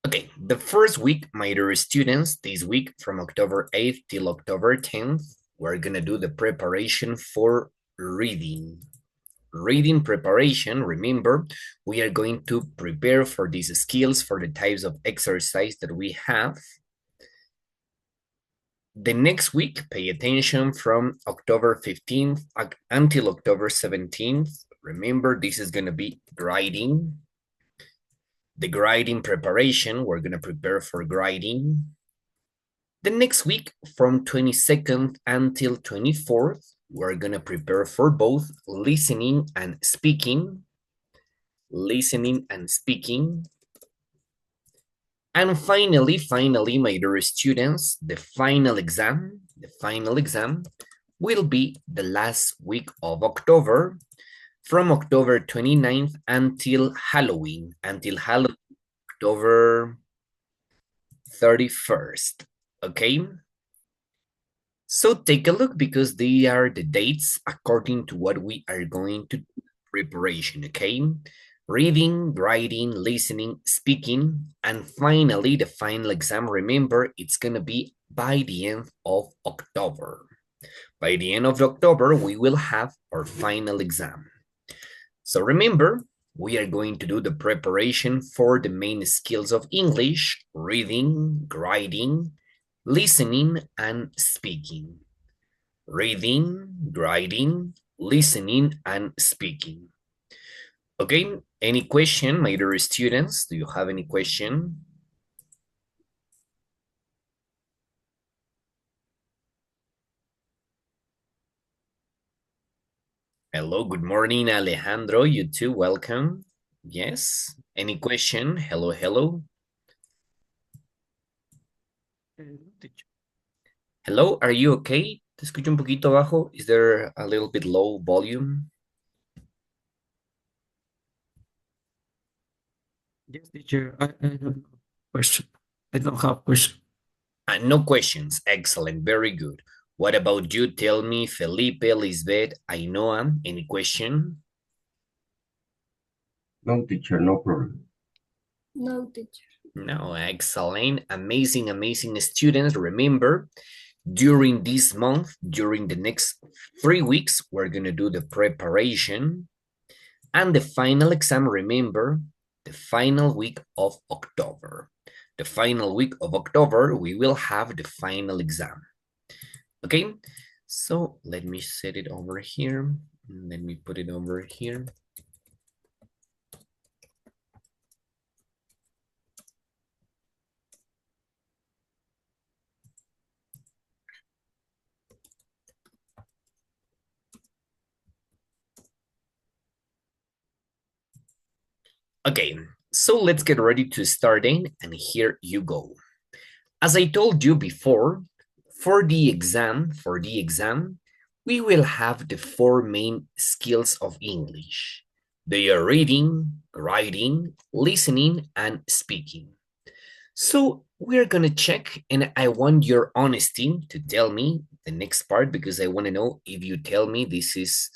Okay, the first week, my dear students, this week from October 8th till October 10th, we're gonna do the preparation for reading. Reading preparation, remember, we are going to prepare for these skills, for the types of exercise that we have. The next week, pay attention from October 15th until October 17th. Remember, this is gonna be grading. The grading preparation, we're gonna prepare for grading. The next week, from 22nd until 24th, we're gonna prepare for both listening and speaking. Listening and speaking. And finally, my dear students, the final exam will be the last week of October, from October 29th until Halloween, October 31st, okay? So take a look because they are the dates according to what we are going to do preparation, okay? Reading, writing, listening, speaking, and finally the final exam. Remember, it's gonna be by the end of October. By the end of October, we will have our final exam. So remember, we are going to do the preparation for the main skills of English: reading, writing, listening, and speaking. Reading, writing, listening, and speaking. Okay, any question, my dear students? Do you have any question? Hello, good morning, Alejandro. You too, welcome. Yes, any question? Hello, hello. Hello, are you okay? Te escucho un poquito bajo. Is there a little bit low volume? Yes, teacher. I have no question. I don't have question. No questions. Excellent. Very good. What about you? Tell me, Felipe, Lisbeth, Ainhoa, any question? No, teacher, no problem. No, teacher. No, excellent. Amazing, amazing students. Remember, during this month, during the next 3 weeks, we're going to do the preparation and the final exam. Remember, the final week of October. The final week of October, we will have the final exam. Okay, so let me set it over here. Let me put it over here. Okay, so let's get ready to starting, and here you go. As I told you before, for the exam, we will have the 4 main skills of English. They are reading, writing, listening, and speaking. So we're gonna check, and I want your honesty to tell me the next part, because I want to know if you tell me this is,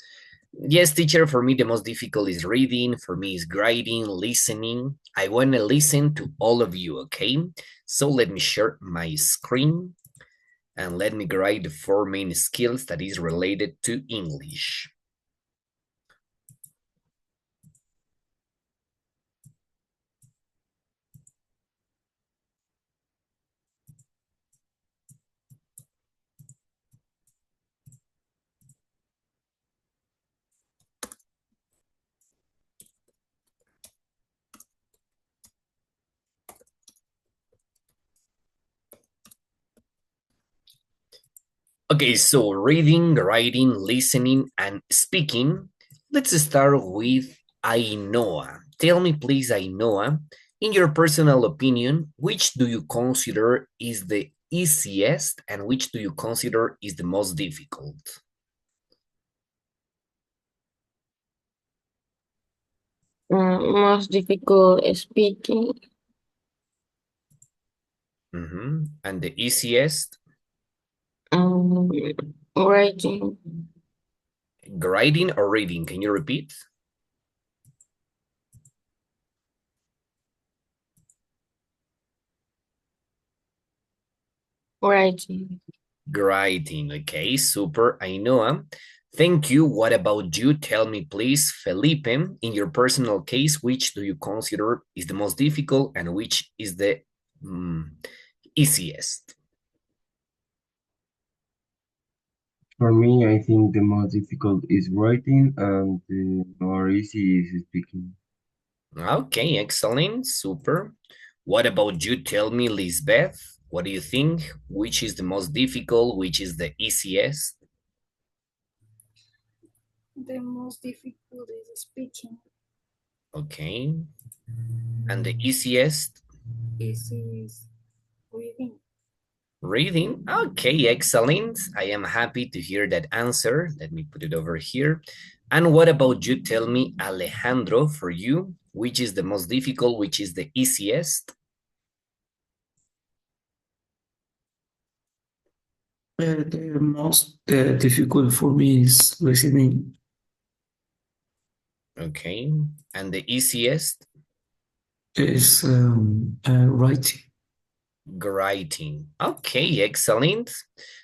yes, teacher, for me the most difficult is reading, for me is writing, listening. I want to listen to all of you, okay? So let me share my screen and let me write the 4 main skills that is related to English. Okay, so reading, writing, listening, and speaking. Let's start with Ainhoa. Tell me, please, Ainhoa, in your personal opinion, which do you consider is the easiest and which do you consider is the most difficult? Most difficult speaking. And the easiest? Writing. Writing or reading? Can you repeat? Writing. Writing. Okay, super. Ainhoa. Thank you. What about you? Tell me, please, Felipe, in your personal case, which do you consider is the most difficult and which is the easiest? For me, I think the most difficult is writing and the more easy is speaking. Okay, excellent. Super. What about you? Tell me, Lisbeth, what do you think? Which is the most difficult? Which is the easiest? The most difficult is speaking. Okay. And the easiest? Easy is reading. Reading. Okay, excellent. I am happy to hear that answer. Let me put it over here. And what about you? Tell me, Alejandro, for you, which is the most difficult? Which is the easiest? The most difficult for me is listening. Okay. And the easiest? Is writing. Writing. Okay, excellent.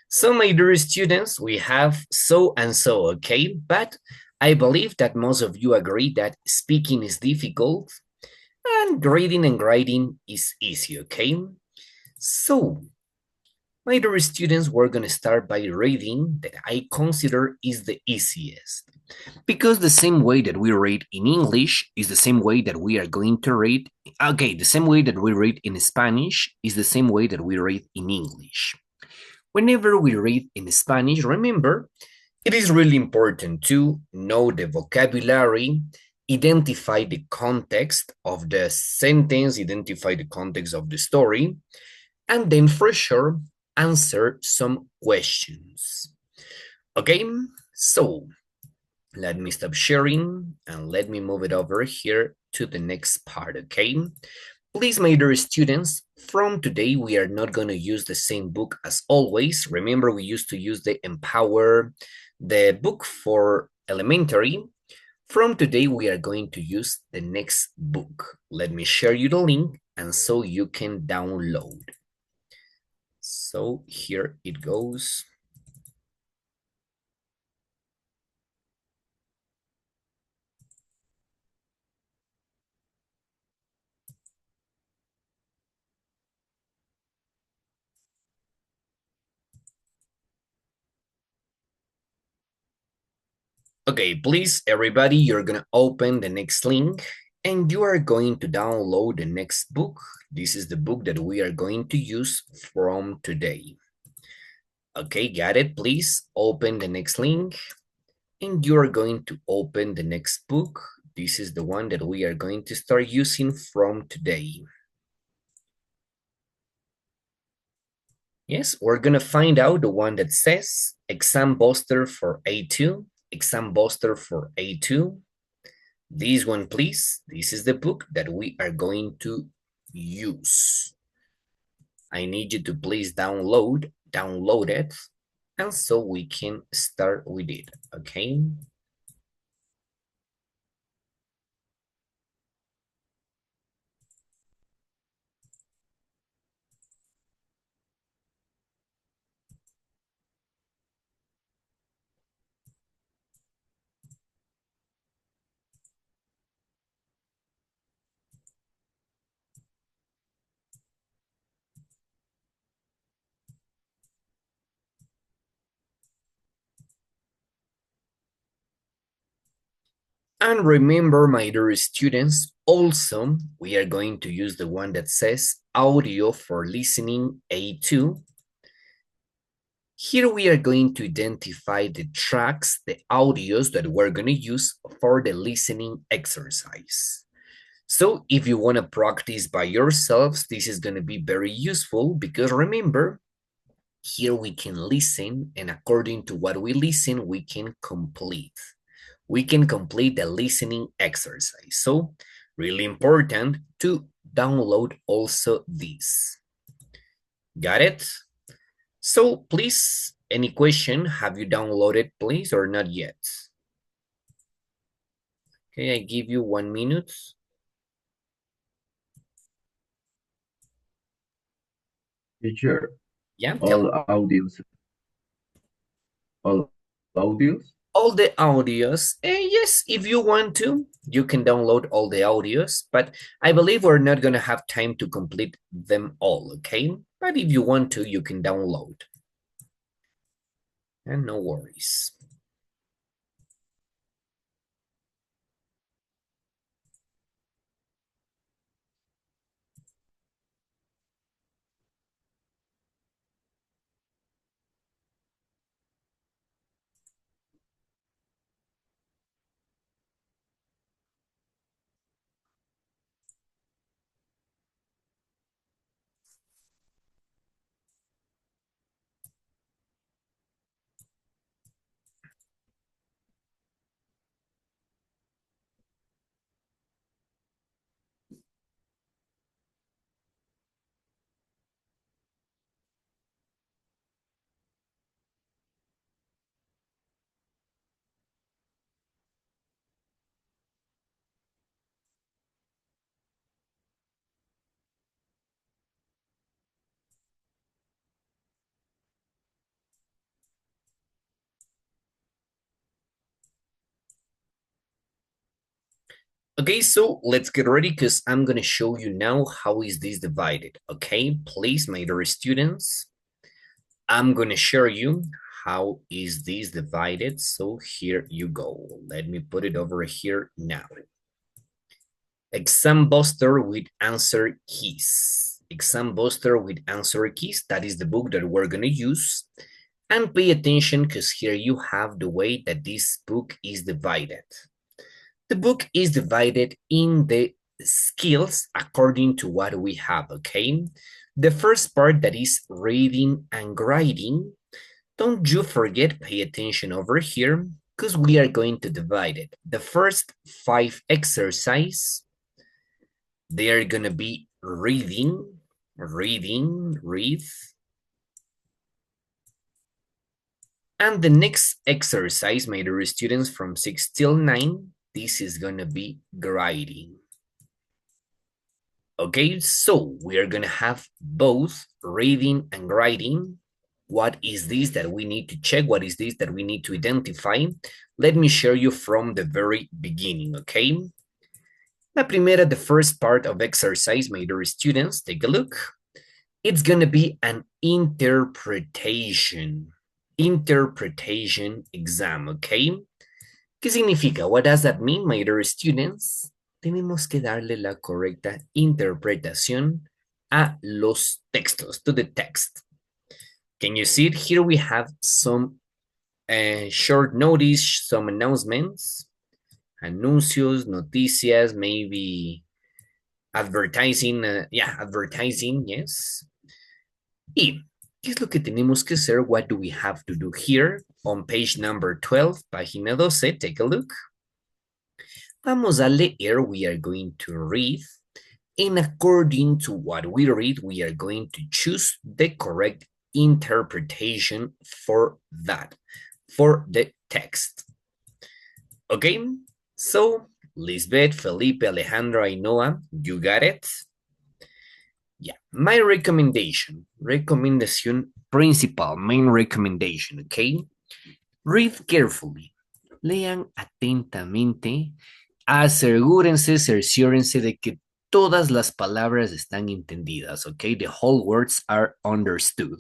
So, my dear students, we have so and so, okay? But I believe that most of you agree that speaking is difficult and reading and writing is easy, okay? So, my dear students, we're going to start by reading that I consider is the easiest. Because the same way that we read in English is the same way that we are going to read. Okay, the same way that we read in Spanish is the same way that we read in English. Whenever we read in Spanish, remember, it is really important to know the vocabulary, identify the context of the sentence, identify the context of the story, and then for sure, answer some questions. Okay, so let me stop sharing and let me move it over here to the next part, okay? Please, my dear students, from today, we are not going to use the same book as always. Remember, we used to use the Empower, the book for elementary. From today, we are going to use the next book. Let me share you the link and so you can download. So here it goes. Okay, please, everybody, you're gonna open the next link and you are going to download the next book. This is the book that we are going to use from today. Okay, got it? Please open the next link and you are going to open the next book. This is the one that we are going to start using from today. Yes, we're gonna find out the one that says Exam Buster for A2, Exam Buster for A2. This one, please. This is the book that we are going to use. I need you to please download it, and so we can start with it, okay? And remember, my dear students, also, we are going to use the one that says audio for listening A2. Here we are going to identify the tracks, the audios that we're going to use for the listening exercise. So if you want to practice by yourselves, this is going to be very useful because remember, here we can listen and according to what we listen, we can complete. We can complete the listening exercise. So really important to download also this. Got it? So please, any question? Have you downloaded, please, or not yet? Okay, I give you 1 minute. Teacher, Yeah, tell All audios. All audios. all the audios. Yes, if you want to, you can download all the audios, but I believe we're not going to have time to complete them all, okay? But if you want to, you can download. And no worries. Okay, so let's get ready because I'm going to show you now how is this divided. Okay, please, my dear students, I'm going to show you how is this divided. So here you go. Let me put it over here now. Exam Buster with answer keys. Exam Buster with answer keys. That is the book that we're going to use. And pay attention because here you have the way that this book is divided. The book is divided in the skills according to what we have, okay? The first part that is reading and writing, don't you forget, pay attention over here because we are going to divide it. The first 5 exercise, they are going to be reading, read. And the next exercise, my dear students, from 6 till 9, this is going to be writing. Okay, so we are going to have both reading and writing. What is this that we need to check? What is this that we need to identify? Let me show you from the very beginning, okay? La primera, the first part of exercise, my dear students, take a look. It's going to be an interpretation exam, okay? ¿Qué significa? What does that mean, my dear students? Tenemos que darle la correcta interpretación a los textos, to the text. Can you see it? Here we have some short notice, some announcements, anuncios, noticias, maybe advertising, advertising, yes. Y, ¿qué es lo que tenemos que hacer? What do we have to do here? On page number 12, página 12, take a look. Vamos a leer, we are going to read, and according to what we read, we are going to choose the correct interpretation for that, for the text. Okay, so Lisbeth, Felipe, Alejandro, Ainhoa, you got it? Yeah, my recomendación principal, main recommendation, okay? Read carefully, lean atentamente, asegúrense, cerciórense de que todas las palabras están entendidas, okay? The whole words are understood.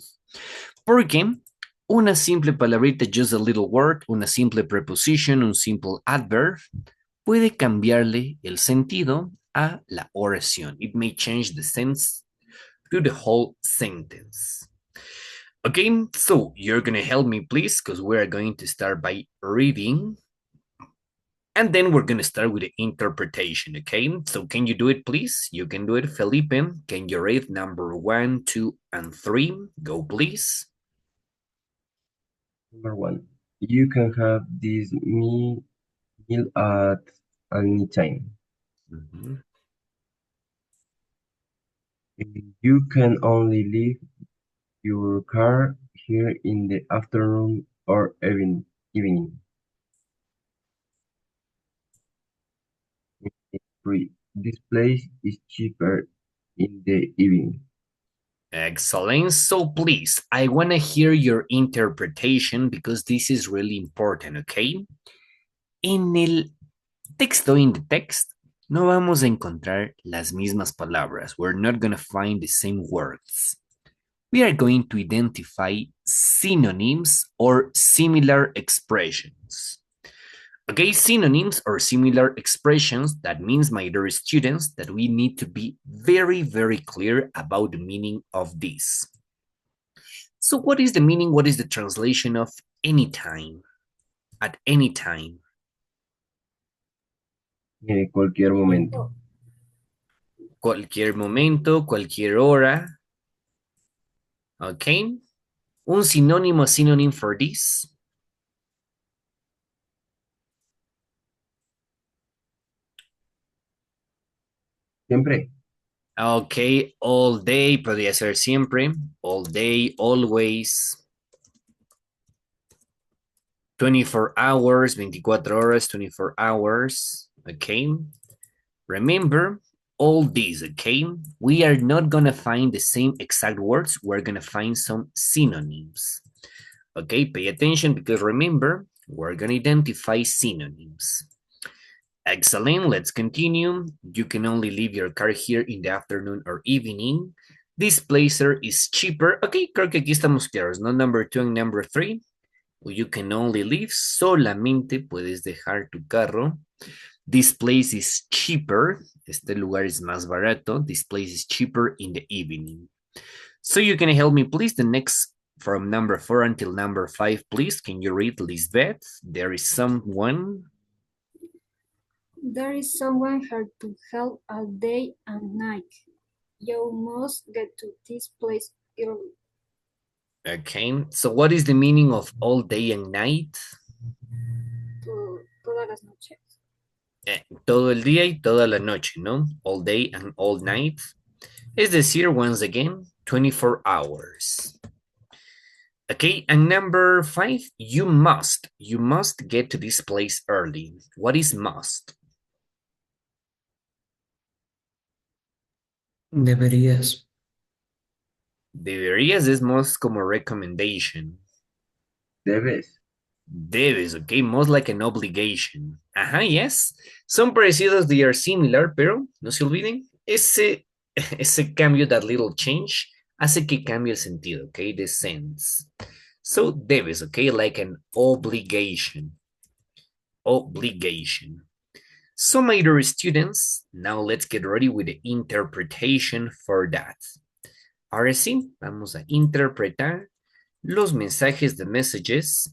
Porque una simple palabrita, just a little word, una simple preposition, un simple adverb, puede cambiarle el sentido a la oración. It may change the sense to the whole sentence. Okay, so you're gonna help me, please, because we're going to start by reading. And then we're gonna start with the interpretation, okay? So can you do it, please? You can do it, Felipe. Can you read number 1, 2, and 3? Go, please. Number 1. You can have this meal at any time. You can only leave your car here in the afternoon or evening. Free. This place is cheaper in the evening. Excellent. So please, I want to hear your interpretation because this is really important, okay? En el texto, in the text, no vamos a encontrar las mismas palabras. We're not going to find the same words. We are going to identify synonyms or similar expressions. Okay, synonyms or similar expressions, that means, my dear students, that we need to be very, very clear about the meaning of this. So what is the meaning? What is the translation of anytime? At any time. Cualquier momento. Cualquier momento, cualquier hora. Okay. Un sinónimo, synonym for this. Siempre. Okay, all day, podría ser siempre. All day, always. 24 hours, 24 horas, 24 hours. Okay. Remember all these, okay? We are not gonna find the same exact words. We're gonna find some synonyms. Okay, pay attention because remember, we're gonna identify synonyms. Excellent, let's continue. You can only leave your car here in the afternoon or evening. This placer is cheaper. Okay, creo que aquí estamos claros, ¿no? Number 2 and number 3. You can only leave, solamente puedes dejar tu carro. This place is cheaper. Este lugar es más barato. This place is cheaper in the evening. So you can help me, please, the next from number 4 until number 5, please. Can you read, Lisbeth? There is someone. There is someone here to help all day and night. You must get to this place early. Okay, so what is the meaning of all day and night? Todas las noches. Todo el día y toda la noche, ¿no? All day and all night. Es decir, once again, 24 hours. Okay, and number 5, you must get to this place early. What is must? Deberías. Deberías es most como recommendation. Debes. Debes, okay, most like an obligation. Ajá, yes. Son parecidos, they are similar, pero no se olviden, ese cambio, that little change, hace que cambie el sentido, okay, the sense. So, debes, okay, like an obligation. Obligation. So, my dear students, now let's get ready with the interpretation for that. Ahora sí, vamos a interpretar los mensajes, the messages.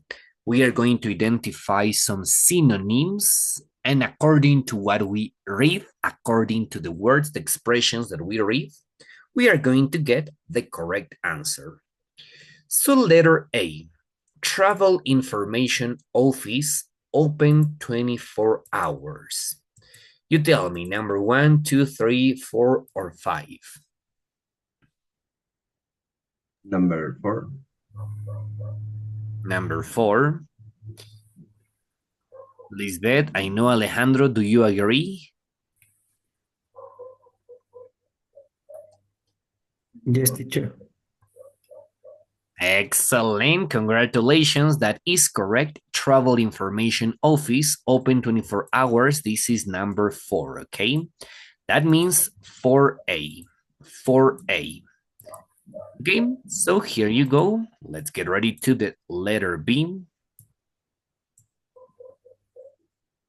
We are going to identify some synonyms, and according to what we read, according to the words, the expressions that we read, we are going to get the correct answer. So letter A, Travel Information Office, open 24 hours. You tell me, number 1, 2, 3, 4, or 5. Number 4. Number 4. Lisbeth, I know. Alejandro, do you agree? Yes, teacher. Excellent. Congratulations. That is correct. Travel Information Office, open 24 hours. This is number 4, okay? That means 4A. 4A. Okay, so here you go. Let's get ready to the letter B.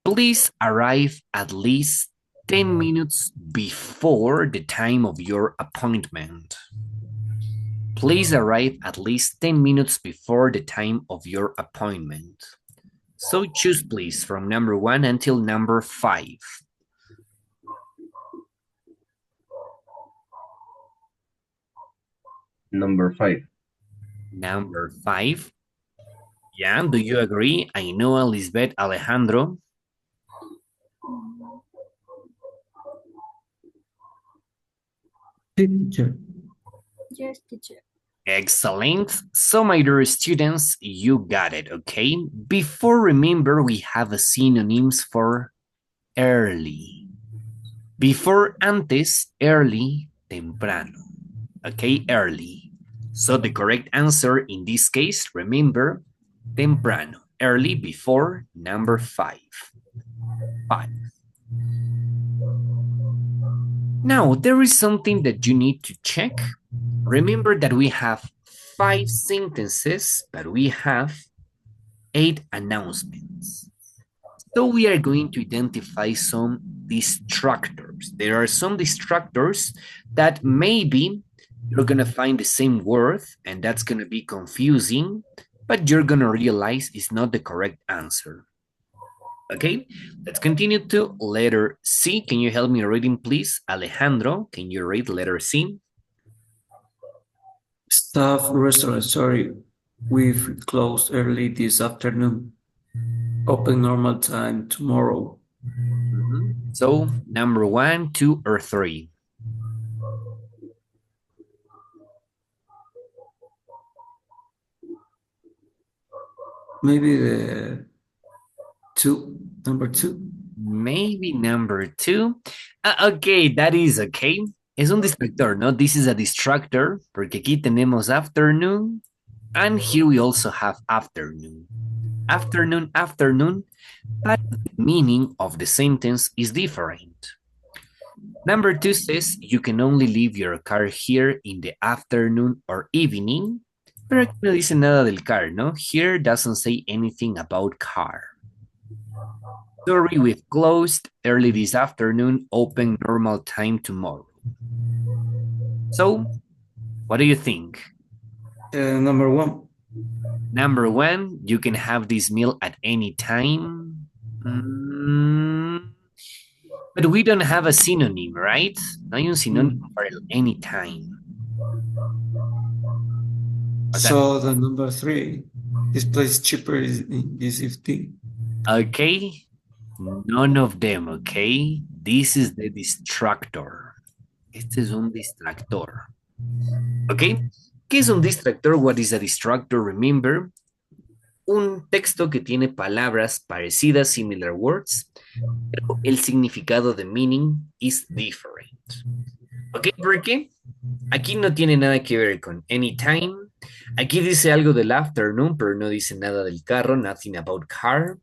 Please arrive at least 10 minutes before the time of your appointment. Please arrive at least 10 minutes before the time of your appointment. So choose, please, from number 1 until number 5. Number 5. Number 5. Yeah, do you agree? Ainhoa, Lisbeth, Alejandro. Teacher. Yes, teacher. Excellent. So, my dear students, you got it, okay? Before, remember, we have a synonyms for early. Before, antes, early, temprano. Okay, early. So the correct answer in this case, remember, temprano, early before number 5. 5. Now, there is something that you need to check. Remember that we have 5 sentences, but we have 8 announcements. So we are going to identify some distractors. There are some distractors that maybe you're going to find the same word, and that's going to be confusing, but you're going to realize it's not the correct answer. Okay, let's continue to letter C. Can you help me reading, please? Alejandro, can you read letter C? Staff restaurant, sorry, we've closed early this afternoon. Open normal time tomorrow. So, number 1, 2, or 3? Maybe the number 2. Maybe number 2. Okay, that is okay. Es un distractor, ¿no? This is a distractor, porque aquí tenemos afternoon, and here we also have afternoon. Afternoon, afternoon, but the meaning of the sentence is different. Number 2 says you can only leave your car here in the afternoon or evening, pero aquí no dice nada del car, ¿no? Here doesn't say anything about car. Sorry, we've closed early this afternoon, open normal time tomorrow. So, what do you think? Number 1. Number 1, you can have this meal at any time. But we don't have a synonym, right? No hay un sinónimo para el anytime. So the number 3, this place cheaper in this 15. Okay, none of them, okay? This is the distractor. Este es un distractor. Okay, ¿qué es un distractor? What is a distractor? Remember, un texto que tiene palabras parecidas, similar words, pero el significado de meaning is different. Ok, ¿por qué? Aquí no tiene nada que ver con anytime. Aquí dice algo del afternoon, pero no dice nada del carro, nothing about car.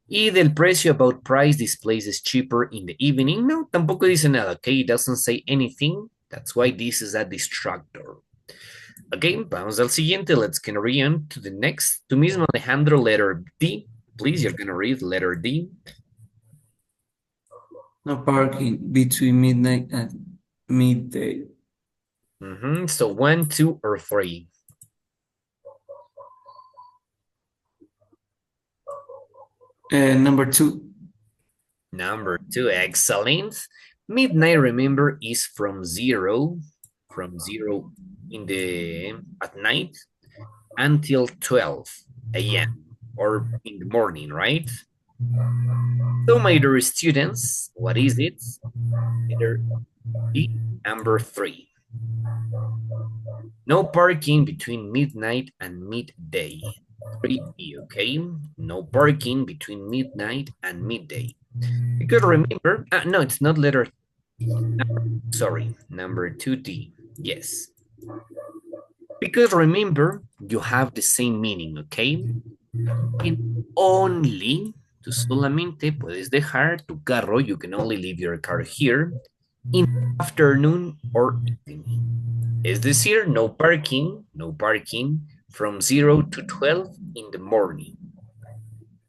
Y del precio, about price, this place is cheaper in the evening. No, tampoco dice nada, ok? It doesn't say anything. That's why this is a distractor. Ok, vamos al siguiente. Let's carry on to the next. Tú mismo, Alejandro, letter D. Please, you're going to read letter D. No parking between midnight and midday. So 1, 2, or 3? Number 2. Number 2, excellent. Midnight, remember, is from 0 in the at night until 12 a.m. or in the morning, right? So, my dear students, what is it? Letter D, number 3. No parking between midnight and midday. 3E, okay? No parking between midnight and midday. Because remember, no, it's not letter, sorry, number 2D, yes. Because remember, you have the same meaning, okay? And only, tú solamente puedes dejar tu carro, you can only leave your car here in the afternoon or evening. Es decir, no parking from 0 to 12 in the morning.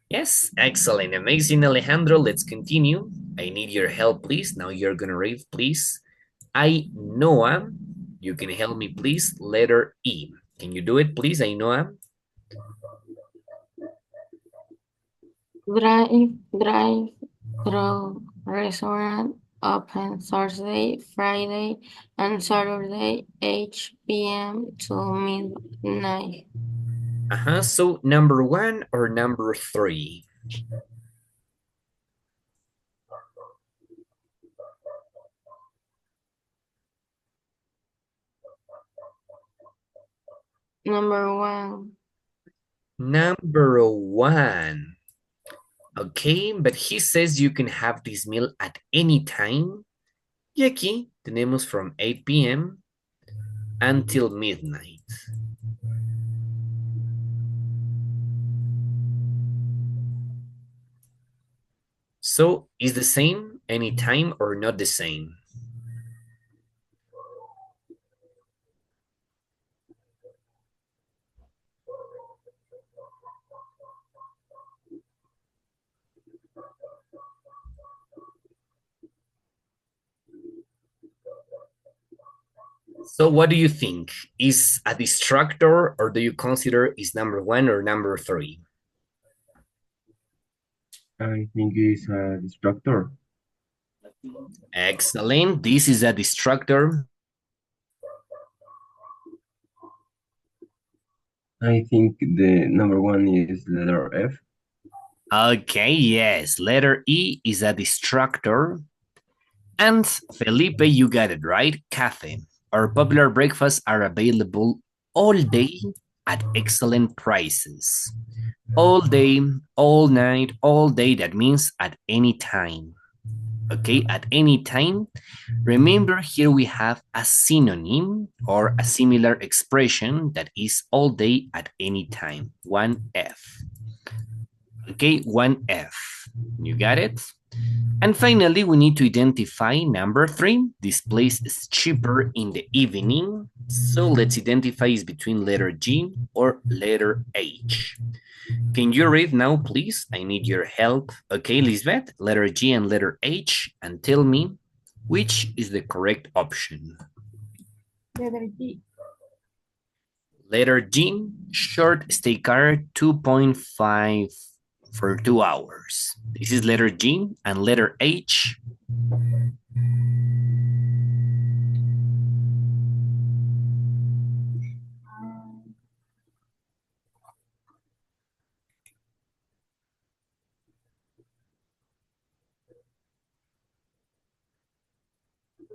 Yes, excellent, amazing, Alejandro. Let's continue. I need your help, please. Now you're gonna read, please. Ainhoa, you can help me, please. Letter E. Can you do it, please, Ainhoa? Drive through restaurant open Thursday, Friday, and Saturday, 8 p.m. to midnight. So number 1 or number 3? Number 1. Number 1. Okay, but he says you can have this meal at any time. Y aquí tenemos from 8 p.m. until midnight. So is the same anytime or not the same? So what do you think? Is a distractor, or do you consider is number 1 or number 3? I think it's a distractor. Excellent. This is a distractor. I think the number 1 is letter F. Okay, yes. Letter E is a distractor. And Felipe, you got it right. Cafe. Our popular breakfasts are available all day at excellent prices. All day, all night, all day. That means at any time. Okay, at any time. Remember, here we have a synonym or a similar expression that is all day at any time. 1F. Okay, 1F. You got it? And finally, we need to identify number 3. This place is cheaper in the evening. So let's identify is between letter G or letter H. Can you read now, please? I need your help. Okay, Lisbeth, letter G and letter H, and tell me which is the correct option. Letter G. Letter G, short stay car 2.5 for 2 hours. This is letter G, and letter H.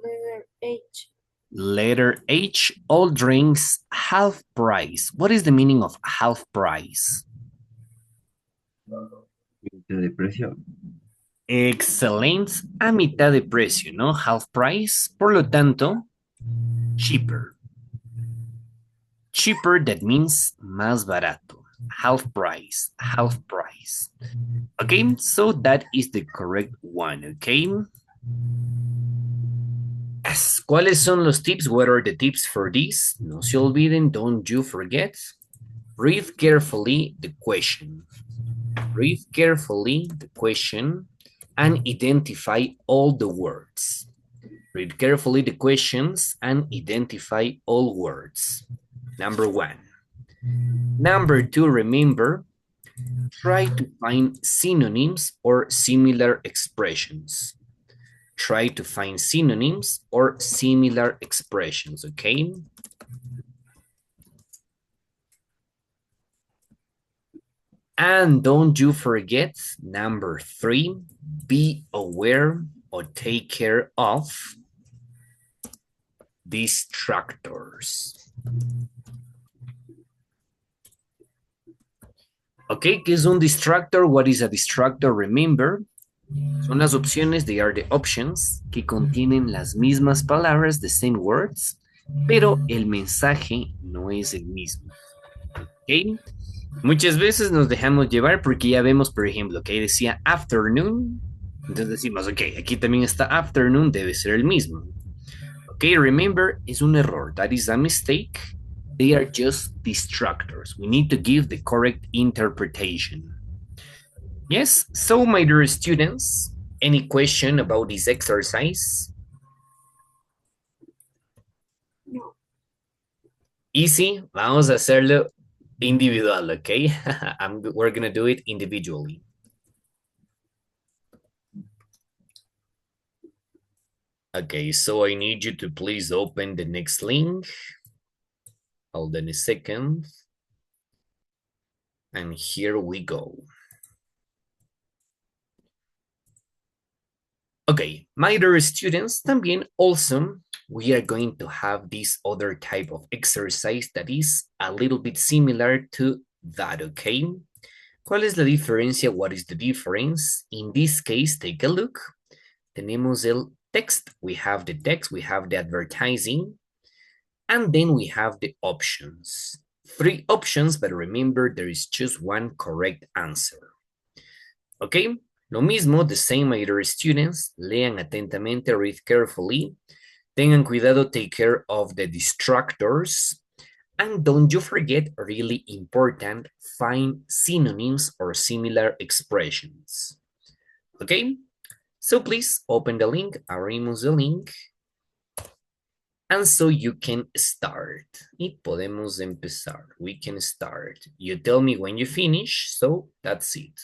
Letter H. Letter H, all drinks half price. What is the meaning of half price? Mitad de precio. Excellent, a mitad de precio, ¿no? Half price, por lo tanto, cheaper. Cheaper, that means más barato. Half price, half price. Okay, so that is the correct one, okay? Yes. ¿Cuáles son los tips? What are the tips for this? No se olviden, don't you forget. Read carefully the question. Read carefully the question and identify all the words. Read carefully the questions and identify all words. Number 1. Number 2, remember, try to find synonyms or similar expressions. Try to find synonyms or similar expressions, okay? And don't you forget, number 3, be aware or take care of distractors. Ok, ¿qué es un distractor? What is a distractor? Remember, son las opciones, they are the options, que contienen las mismas palabras, the same words, pero el mensaje no es el mismo. Ok, muchas veces nos dejamos llevar porque ya vemos, por ejemplo, que ahí decía afternoon, entonces decimos, ok, aquí también está afternoon, debe ser el mismo. Ok, remember, es un error, that is a mistake. They are just distractors. We need to give the correct interpretation. Yes, so my dear students, any question about this exercise? No. Easy, vamos a hacerlo individual, okay? We're gonna do it individually. Okay, so I need you to please open the next link. Hold on a second. And here we go. Okay, my dear students, también also we are going to have this other type of exercise that is a little bit similar to that, okay? ¿Cuál es la diferencia? What is the difference? In this case, take a look. Tenemos el text. We have the text, we have the advertising. And then we have the options. 3 options, but remember there is just one correct answer. Okay, lo mismo, the same, my dear students. Lean atentamente, read carefully. Tengan cuidado, take care of the distractors. And don't you forget, really important, find synonyms or similar expressions. Okay, so please open the link, abrimos the link. And so you can start. Y podemos empezar. We can start. You tell me when you finish, so that's it.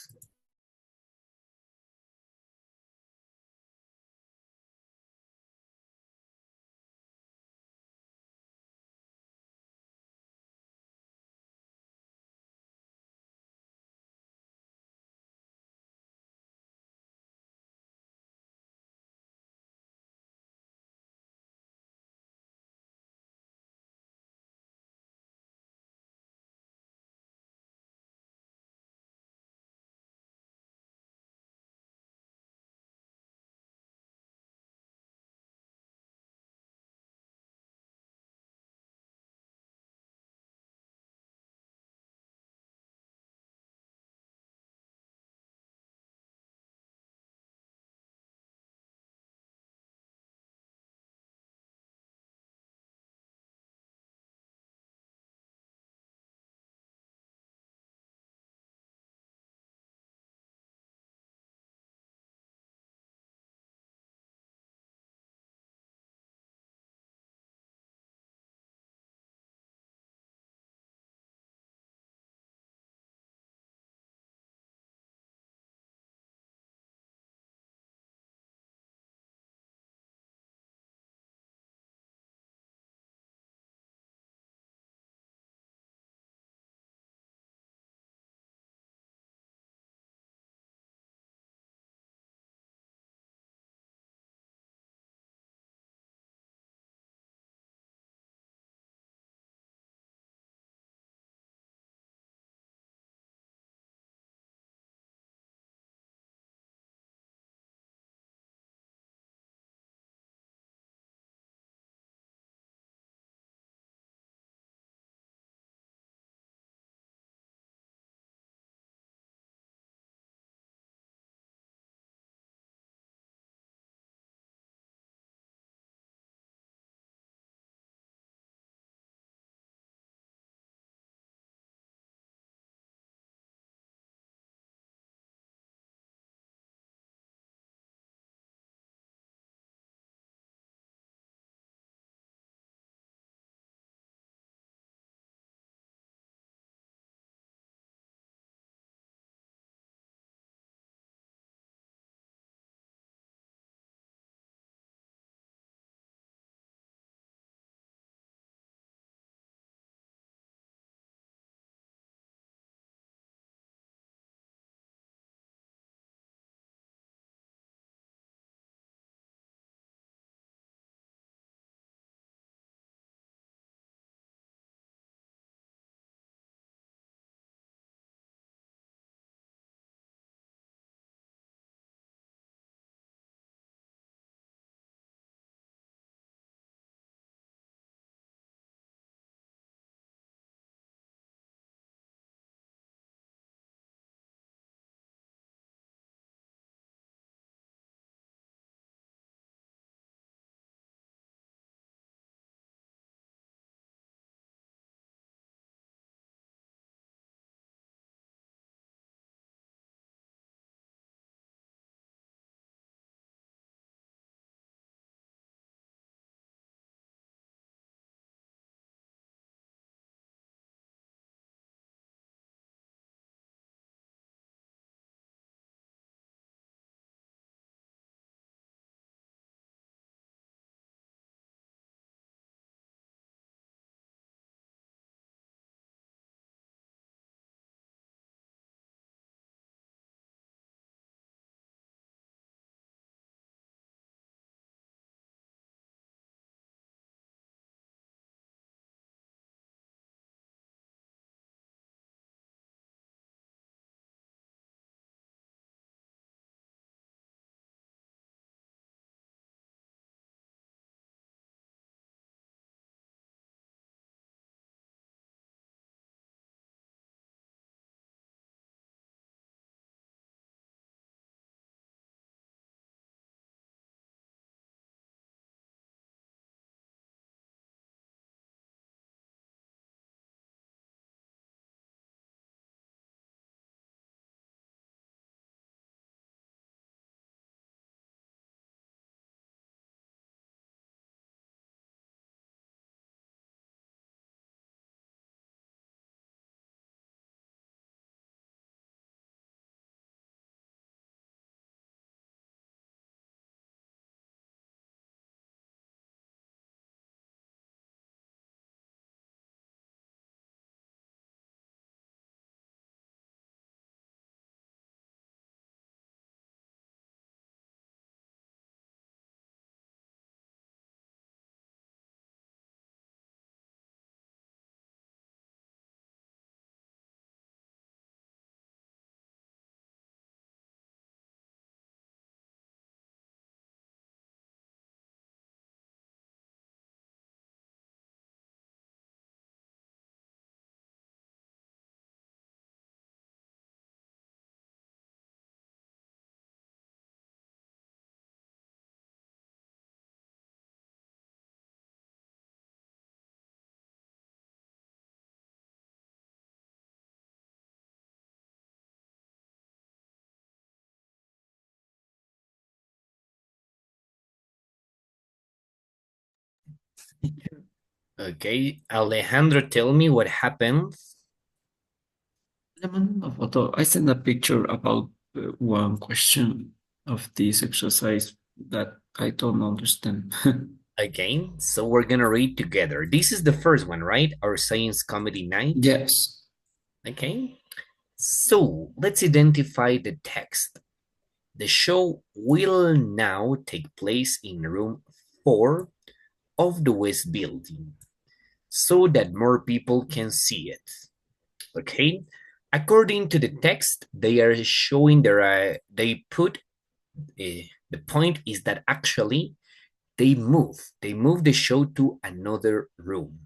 Okay, Alejandro, tell me what happened. Le mando una foto. I sent a picture about one question of this exercise that I don't understand. Okay, so we're gonna read together. This is the first one, right? Our science comedy night. Yes. Okay, so let's identify the text. The show will now take place in room 4 of the West Building so that more people can see it. Okay, according to the text, they are showing they put the point is that actually they move the show to another room.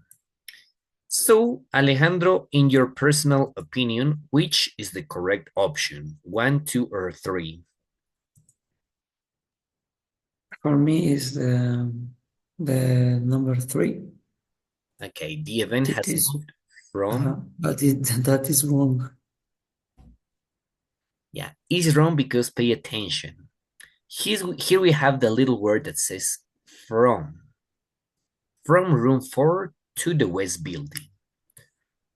So, Alejandro, in your personal opinion, which is the correct option? 1, 2, or 3? For me is the number 3. Okay, the event It has is, moved from, but that is wrong. yeah, is wrong because pay attention. Here we have the little word that says from. From room 4 to the West Building.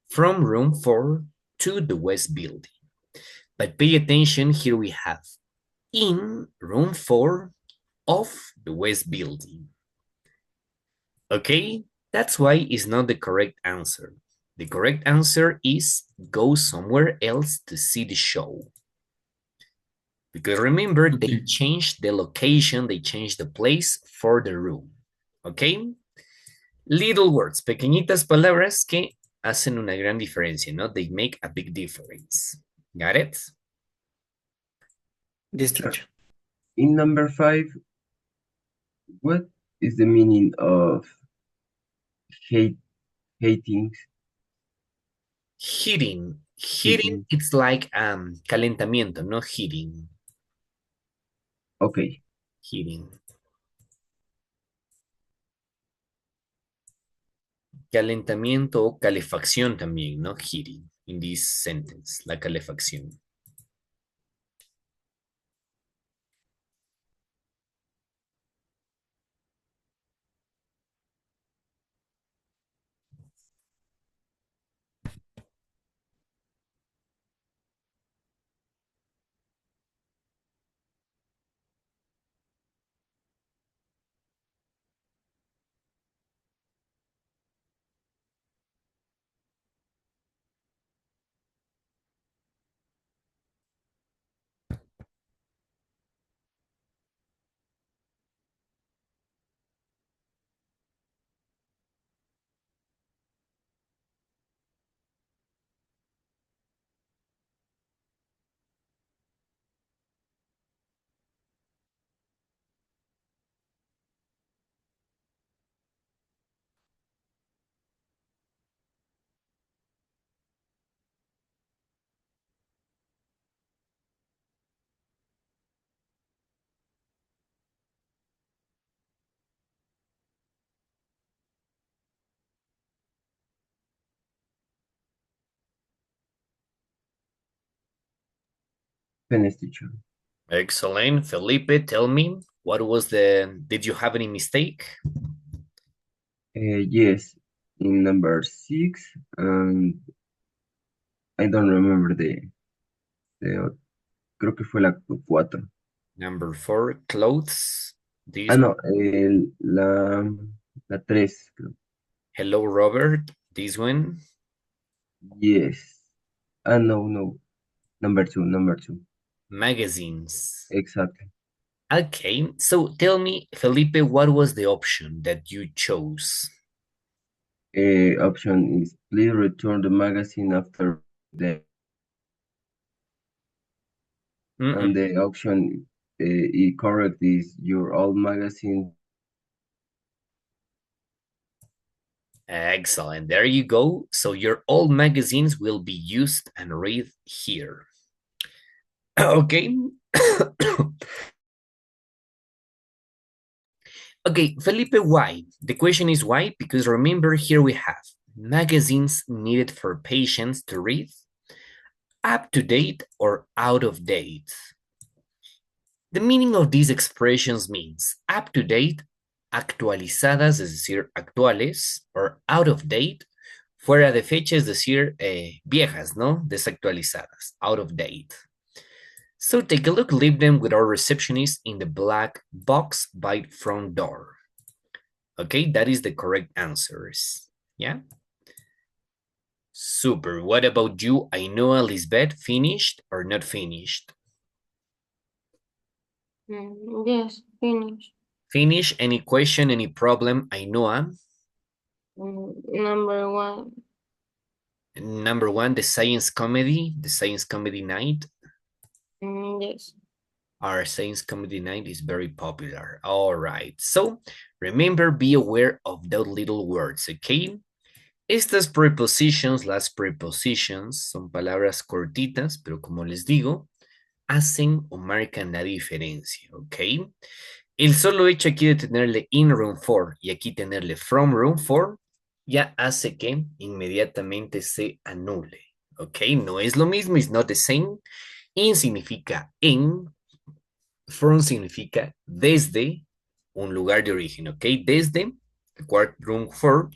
From room 4 to the West Building. But pay attention, here we have in room 4 of the West Building. Okay, that's why it's not the correct answer. The correct answer is go somewhere else to see the show. Because remember, they changed the location, they changed the place for the room. Okay? Little words, pequeñitas palabras que hacen una gran diferencia, ¿no? They make a big difference. Got it? This teacher. In number 5, what is the meaning of hating? Heating. Heating, Heating. it's like calentamiento, no heating. Okay. Heating. Calentamiento o calefacción también, ¿no? Heating, in this sentence, la calefacción. Finish, teacher. Excellent. Felipe, tell me, did you have any mistake? Yes, in number 6, and I don't remember creo que fue la 4. Number 4, clothes. Ah, This no, la 3, creo. Hello, Robert. This one. Yes. Ah, no. Number 2. Magazines. Exactly. Okay, so tell me, Felipe, what was the option that you chose? Option is please return the magazine after the and the option correct is your old magazine. Excellent. There you go. So your old magazines will be used and read here. Okay. Okay, Felipe, why? The question is why? Because remember here we have magazines needed for patients to read, up to date or out of date. The meaning of these expressions means up to date, actualizadas, es decir, actuales, or out of date, fuera de fecha, es decir, viejas, ¿no? Desactualizadas, out of date. So take a look, leave them with our receptionist in the black box by front door. Okay, that is the correct answers. Yeah. Super. What about you, Ainhoa, Lisbeth? Finished or not finished? Yes, finish. Finish. Any question, any problem, Ainhoa? Number one. Number one, the science comedy night. Yes. Our science comedy night is very popular. All right. So remember, be aware of those little words, okay? Estas prepositions, las prepositions, son palabras cortitas, pero como les digo, hacen o marcan la diferencia, ¿ok? El solo hecho aquí de tenerle in room for y aquí tenerle from room for ya hace que inmediatamente se anule, ¿ok? No es lo mismo, it's not the same. In significa en, from significa desde un lugar de origen, ¿ok? Desde el quarter room for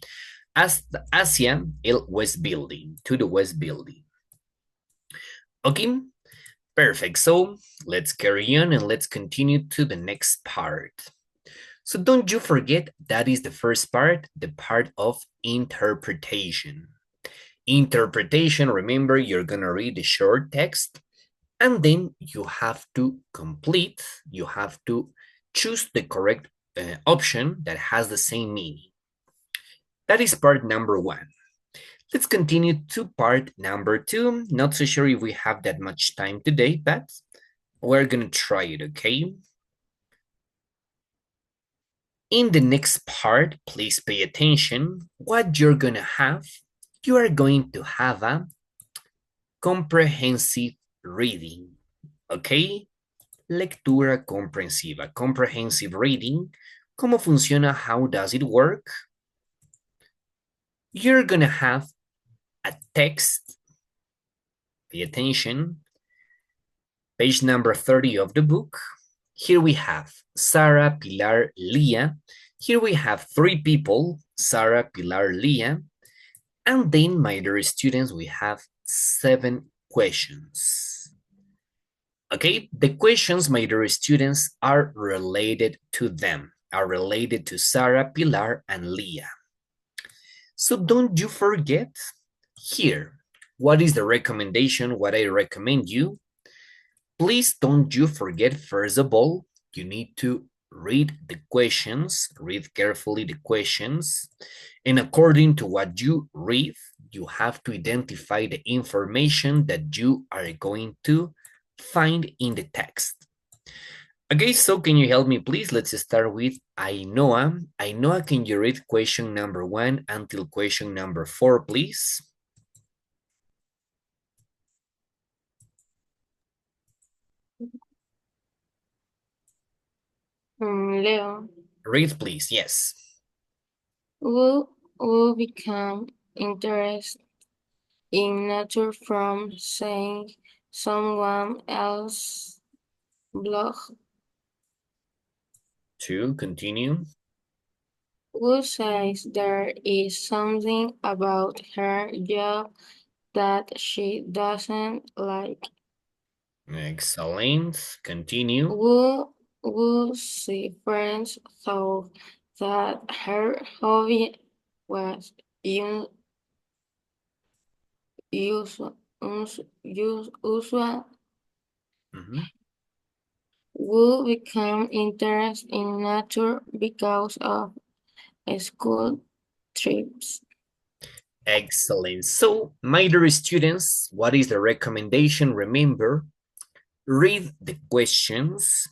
hasta hacia el West Building, to the West Building. Okay, perfect. So let's carry on and let's continue to the next part. So don't you forget that is the first part, the part of interpretation. Interpretation, remember, you're gonna read the short text and then you have to complete, you have to choose the correct option that has the same meaning. That is part number one. Let's continue to part number two. Not so sure if we have that much time today, but we're gonna try it, okay? In the next part, please pay attention. What you're gonna have, you are going to have a comprehensive reading, okay? Lectura comprensiva, comprehensive reading. ¿Cómo funciona? How does it work? You're gonna have a text, pay attention, page number 30 of the book. Here we have Sarah, Pilar, Leah. Here we have three people, Sarah, Pilar, Leah. And then, my dear students, we have 7 questions. Okay, the questions, my dear students, are related to them, are related to Sarah, Pilar, and Leah. So don't you forget here, what is the recommendation, what I recommend you? Please don't you forget, first of all, you need to read the questions, read carefully the questions, and according to what you read, you have to identify the information that you are going to find in the text. Okay, so can you help me, please? Let's start with Ainhoa. Ainhoa, can you read question number 1 until question number 4, please? Leo. Read, please, yes. Will become interested in nature from seeing someone else's blog. 2, continue. Who says there is something about her job that she doesn't like? Excellent. Continue. Who see friends thought that her hobby was usual. Will become interested in nature because of school trips. Excellent. So, my dear students, what is the recommendation? Remember, read the questions,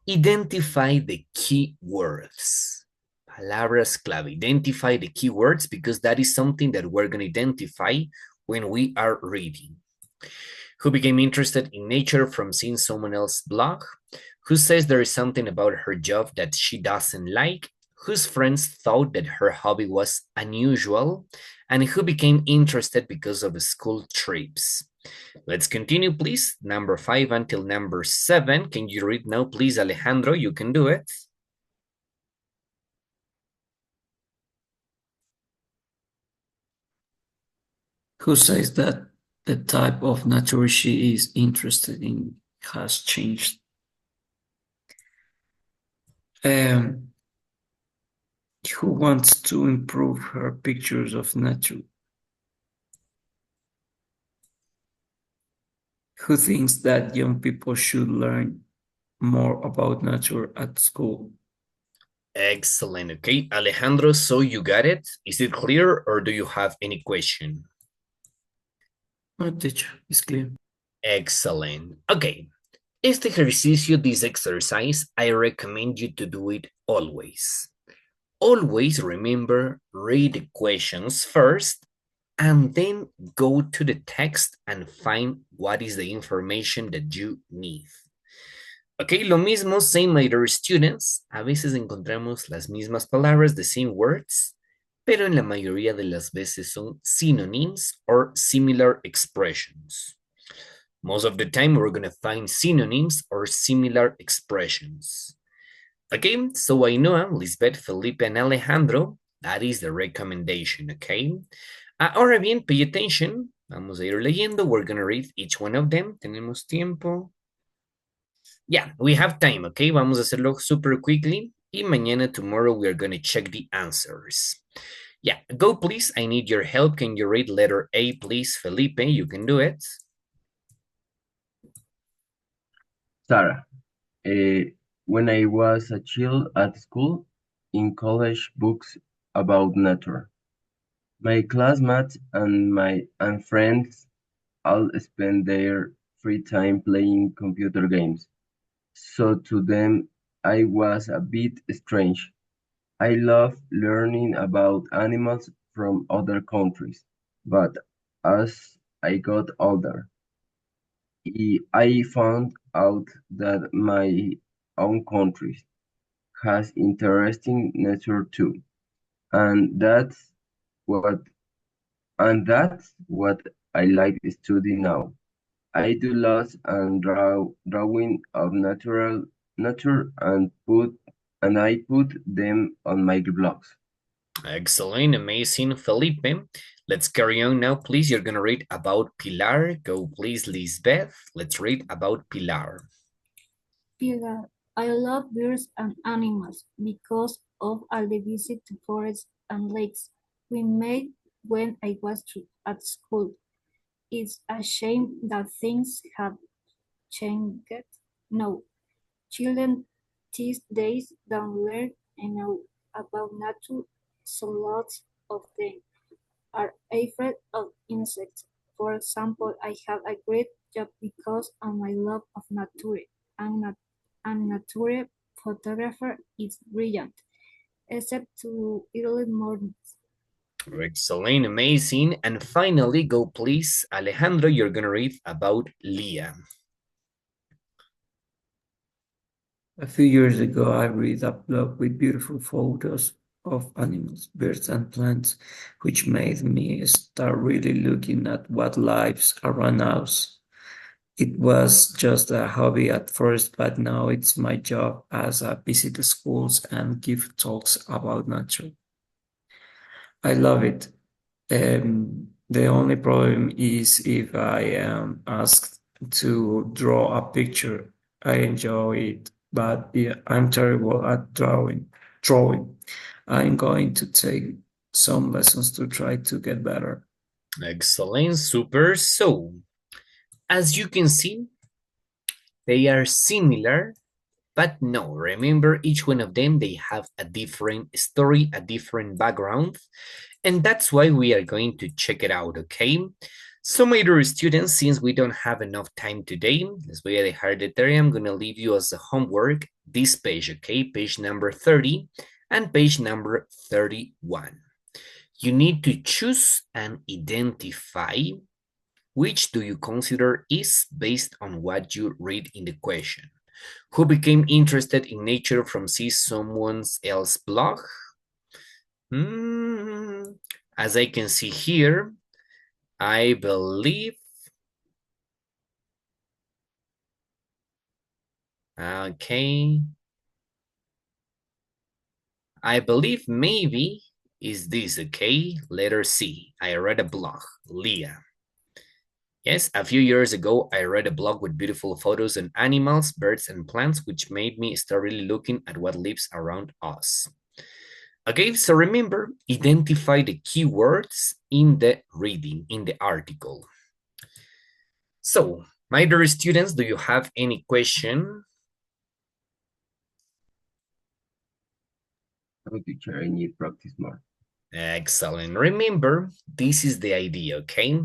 identify the key words. Palabras clave. Identify the key words because that is something that we're going to identify when we are reading. Who became interested in nature from seeing someone else's blog? Who says there is something about her job that she doesn't like? Whose friends thought that her hobby was unusual? And who became interested because of school trips? Let's continue, please. Number 5 until number 7. Can you read now, please, Alejandro? You can do it. Who says that the type of nature she is interested in has changed? Um, who wants to improve her pictures of nature? Who thinks that young people should learn more about nature at school? Excellent. Okay, Alejandro, so you got it? Is it clear or do you have any question? My teacher is clear. Excellent. Okay. Este ejercicio, this exercise, I recommend you to do it always. Always remember, read the questions first and then go to the text and find what is the information that you need. Ok, lo mismo, same later students. A veces encontramos las mismas palabras, the same words, pero en la mayoría de las veces son synonyms or similar expressions. Most of the time, we're going to find synonyms or similar expressions. Okay, so Ainhoa, Lisbeth, Felipe, and Alejandro, that is the recommendation, okay? Ahora bien, pay attention. Vamos a ir leyendo. We're going to read each one of them. Tenemos tiempo. Yeah, we have time, okay? Vamos a hacerlo super quickly. Y mañana, tomorrow, we are going to check the answers. Yeah, go please. I need your help. Can you read letter A, please? Felipe, you can do it. Sarah, when I was a child at school, in college books about nature, my classmates and friends all spend their free time playing computer games. So to them, I was a bit strange. I love learning about animals from other countries, but as I got older, I found out that my own country has interesting nature too, and what that's what I like to study now. I do lots and drawing of nature and I put them on my blogs. Excellent, amazing, Felipe. Let's carry on now, please. You're going to read about Pilar. Go, please, Lisbeth. Let's read about Pilar. Pilar, I love birds and animals because of all the visit to forests and lakes we made when I was at school. It's a shame that things have changed. No, children these days don't learn enough about nature, so lots of them are afraid of insects. For example, I have a great job because of my love of nature, and nature photographer is brilliant, except to early mornings. Excellent, amazing. And finally, go, please, Alejandro. You're going to read about Leah. A few years ago, I read a blog with beautiful photos of animals, birds, and plants, which made me start really looking at what lives around us. It was just a hobby at first, but now it's my job as I visit schools and give talks about nature. I love it. The only problem is if I am asked to draw a picture. I enjoy it, but yeah, I'm terrible at drawing. I'm going to take some lessons to try to get better. Excellent, super. So, as you can see, they are similar, but no, remember each one of them, they have a different story, a different background, and that's why we are going to check it out, okay? So my dear students, since we don't have enough time today, les voy a dejar de tarea. I'm gonna leave you as a homework this page, okay? Page number 30 and page number 31. You need to choose and identify which do you consider is based on what you read in the question. Who became interested in nature from see someone else's blog? As I can see here, I believe, okay, I believe maybe is this, okay? Letter C. I read a blog. Leah. Yes, a few years ago, I read a blog with beautiful photos on animals, birds, and plants, which made me start really looking at what lives around us. Okay, so remember, identify the keywords in the reading, in the article. So, my dear students, do you have any question? No, teacher, I need practice more. Excellent. Remember, this is the idea, okay?